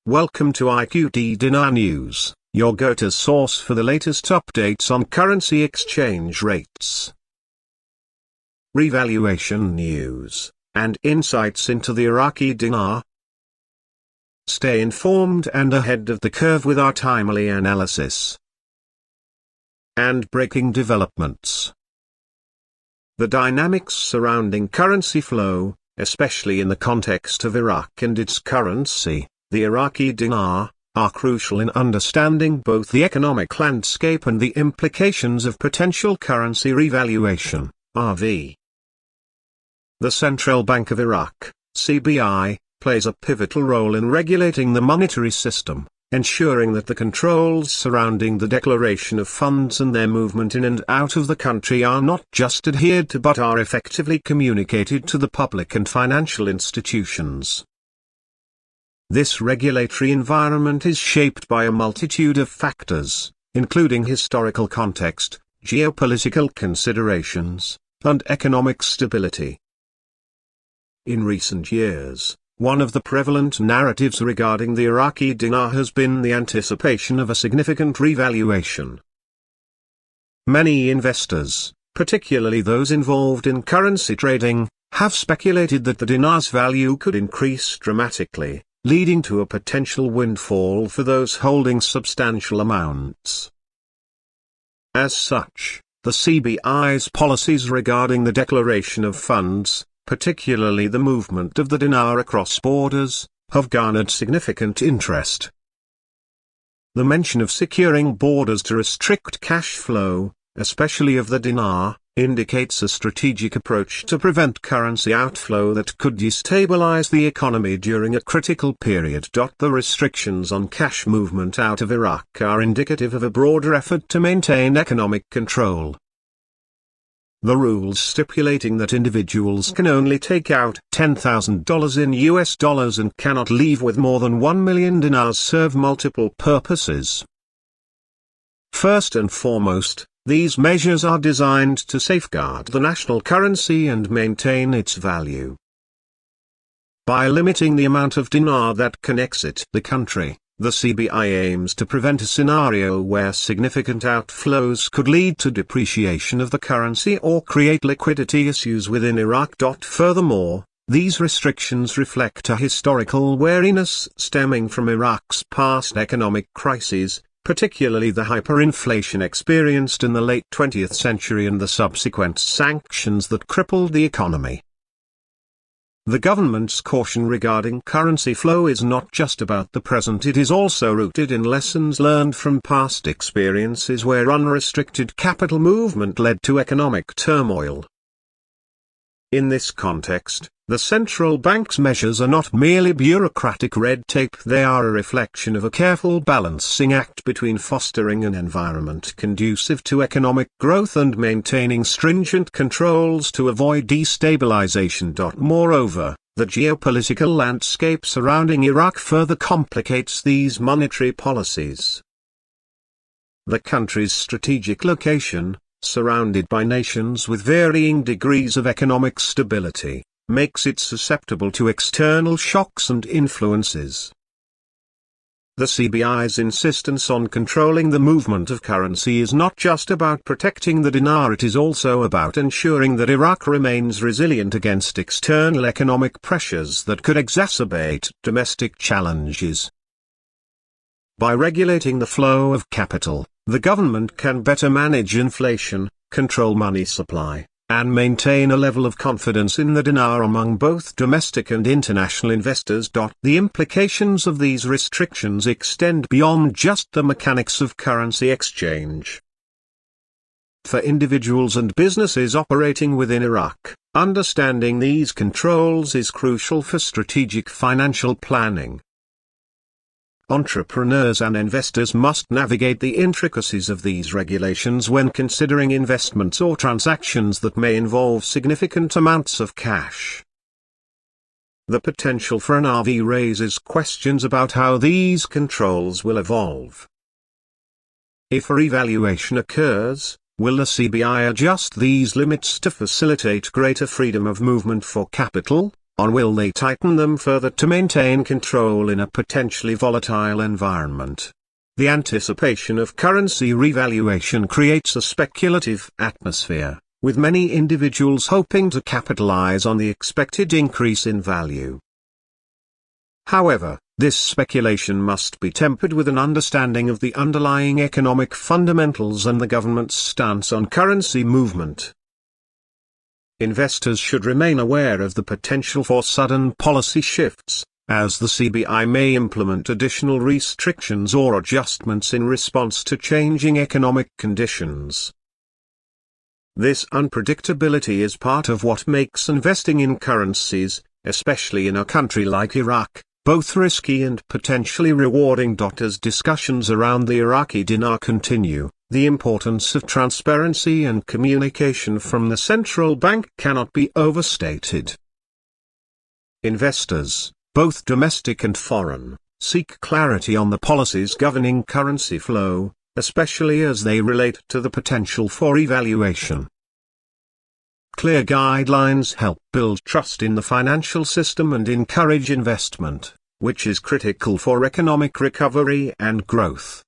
Welcome to IQD Dinar News, your go-to source for the latest updates on currency exchange rates, revaluation news, and insights into the Iraqi dinar. Stay informed and ahead of the curve with our timely analysis and breaking developments. The dynamics surrounding currency flow, especially in the context of Iraq and its currency, the Iraqi dinar, are crucial in understanding both the economic landscape and the implications of potential currency revaluation, RV. The Central Bank of Iraq, CBI, plays a pivotal role in regulating the monetary system, ensuring that the controls surrounding the declaration of funds and their movement in and out of the country are not just adhered to but are effectively communicated to the public and financial institutions. This regulatory environment is shaped by a multitude of factors, including historical context, geopolitical considerations, and economic stability. In recent years, one of the prevalent narratives regarding the Iraqi dinar has been the anticipation of a significant revaluation. Many investors, particularly those involved in currency trading, have speculated that the dinar's value could increase dramatically, leading to a potential windfall for those holding substantial amounts. As such, the CBI's policies regarding the declaration of funds, particularly the movement of the dinar across borders, have garnered significant interest. The mention of securing borders to restrict cash flow, especially of the dinar, indicates a strategic approach to prevent currency outflow that could destabilize the economy during a critical period. The restrictions on cash movement out of Iraq are indicative of a broader effort to maintain economic control. The rules stipulating that individuals can only take out $10,000 in US dollars and cannot leave with more than 1 million dinars serve multiple purposes. First and foremost, these measures are designed to safeguard the national currency and maintain its value. By limiting the amount of dinar that can exit the country, the CBI aims to prevent a scenario where significant outflows could lead to depreciation of the currency or create liquidity issues within Iraq. Furthermore, these restrictions reflect a historical wariness stemming from Iraq's past economic crises, particularly the hyperinflation experienced in the late 20th century and the subsequent sanctions that crippled the economy. The government's caution regarding currency flow is not just about the present, it is also rooted in lessons learned from past experiences where unrestricted capital movement led to economic turmoil. In this context, the central bank's measures are not merely bureaucratic red tape, they are a reflection of a careful balancing act between fostering an environment conducive to economic growth and maintaining stringent controls to avoid destabilization. Moreover, the geopolitical landscape surrounding Iraq further complicates these monetary policies. The country's strategic location, surrounded by nations with varying degrees of economic stability, makes it susceptible to external shocks and influences. The CBI's insistence on controlling the movement of currency is not just about protecting the dinar, it is also about ensuring that Iraq remains resilient against external economic pressures that could exacerbate domestic challenges. By regulating the flow of capital, the government can better manage inflation, control money supply, and maintain a level of confidence in the dinar among both domestic and international investors. The implications of these restrictions extend beyond just the mechanics of currency exchange. For individuals and businesses operating within Iraq, understanding these controls is crucial for strategic financial planning. Entrepreneurs and investors must navigate the intricacies of these regulations when considering investments or transactions that may involve significant amounts of cash. The potential for an RV raises questions about how these controls will evolve. If a revaluation occurs, will the CBI adjust these limits to facilitate greater freedom of movement for capital, or will they tighten them further to maintain control in a potentially volatile environment? The anticipation of currency revaluation creates a speculative atmosphere, with many individuals hoping to capitalize on the expected increase in value. However, this speculation must be tempered with an understanding of the underlying economic fundamentals and the government's stance on currency movement. Investors should remain aware of the potential for sudden policy shifts, as the CBI may implement additional restrictions or adjustments in response to changing economic conditions. This unpredictability is part of what makes investing in currencies, especially in a country like Iraq, both risky and potentially rewarding. As discussions around the Iraqi dinar continue, the importance of transparency and communication from the central bank cannot be overstated. Investors, both domestic and foreign, seek clarity on the policies governing currency flow, especially as they relate to the potential for revaluation. Clear guidelines help build trust in the financial system and encourage investment, which is critical for economic recovery and growth.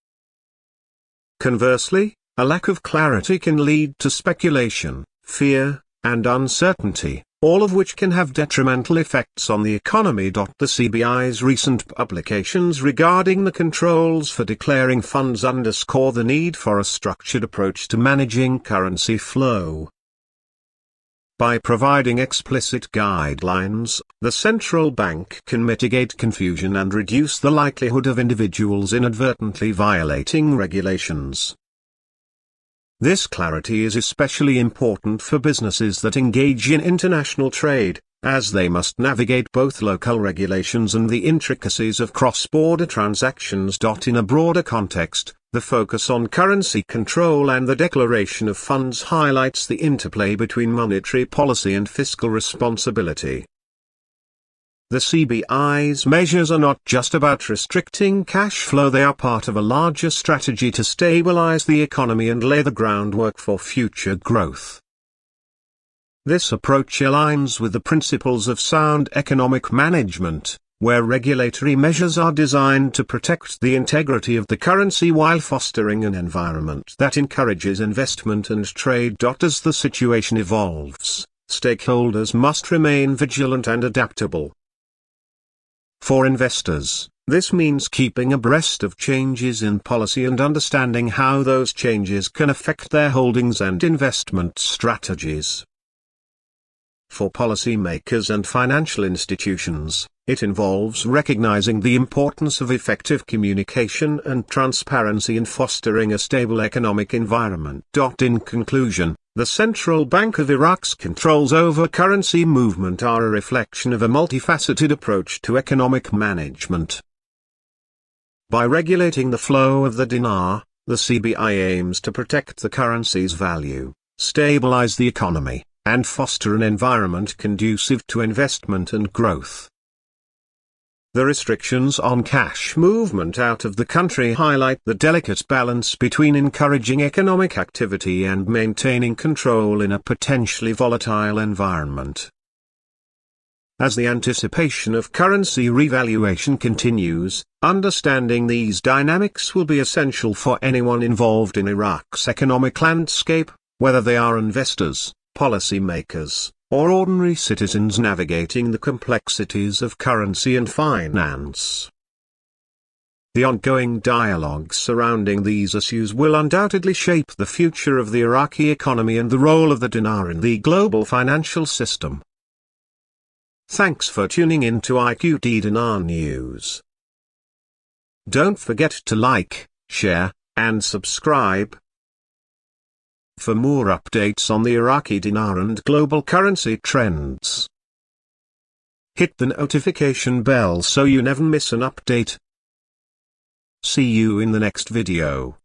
Conversely, a lack of clarity can lead to speculation, fear, and uncertainty, all of which can have detrimental effects on the economy. The CBI's recent publications regarding the controls for declaring funds underscore the need for a structured approach to managing currency flow. By providing explicit guidelines, the central bank can mitigate confusion and reduce the likelihood of individuals inadvertently violating regulations. This clarity is especially important for businesses that engage in international trade, as they must navigate both local regulations and the intricacies of cross-border transactions. In a broader context, the focus on currency control and the declaration of funds highlights the interplay between monetary policy and fiscal responsibility. The CBI's measures are not just about restricting cash flow, they are part of a larger strategy to stabilize the economy and lay the groundwork for future growth. This approach aligns with the principles of sound economic management, where regulatory measures are designed to protect the integrity of the currency while fostering an environment that encourages investment and trade. As the situation evolves, stakeholders must remain vigilant and adaptable. For investors, this means keeping abreast of changes in policy and understanding how those changes can affect their holdings and investment strategies. For policymakers and financial institutions, it involves recognizing the importance of effective communication and transparency in fostering a stable economic environment. In conclusion, the Central Bank of Iraq's controls over currency movement are a reflection of a multifaceted approach to economic management. By regulating the flow of the dinar, the CBI aims to protect the currency's value, stabilize the economy, and foster an environment conducive to investment and growth. The restrictions on cash movement out of the country highlight the delicate balance between encouraging economic activity and maintaining control in a potentially volatile environment. As the anticipation of currency revaluation continues, understanding these dynamics will be essential for anyone involved in Iraq's economic landscape, whether they are investors, policymakers, or ordinary citizens navigating the complexities of currency and finance. The ongoing dialogue surrounding these issues will undoubtedly shape the future of the Iraqi economy and the role of the dinar in the global financial system. Thanks for tuning in to IQD Dinar News. Don't forget to like, share, and subscribe. For more updates on the Iraqi dinar and global currency trends, hit the notification bell so you never miss an update. See you in the next video.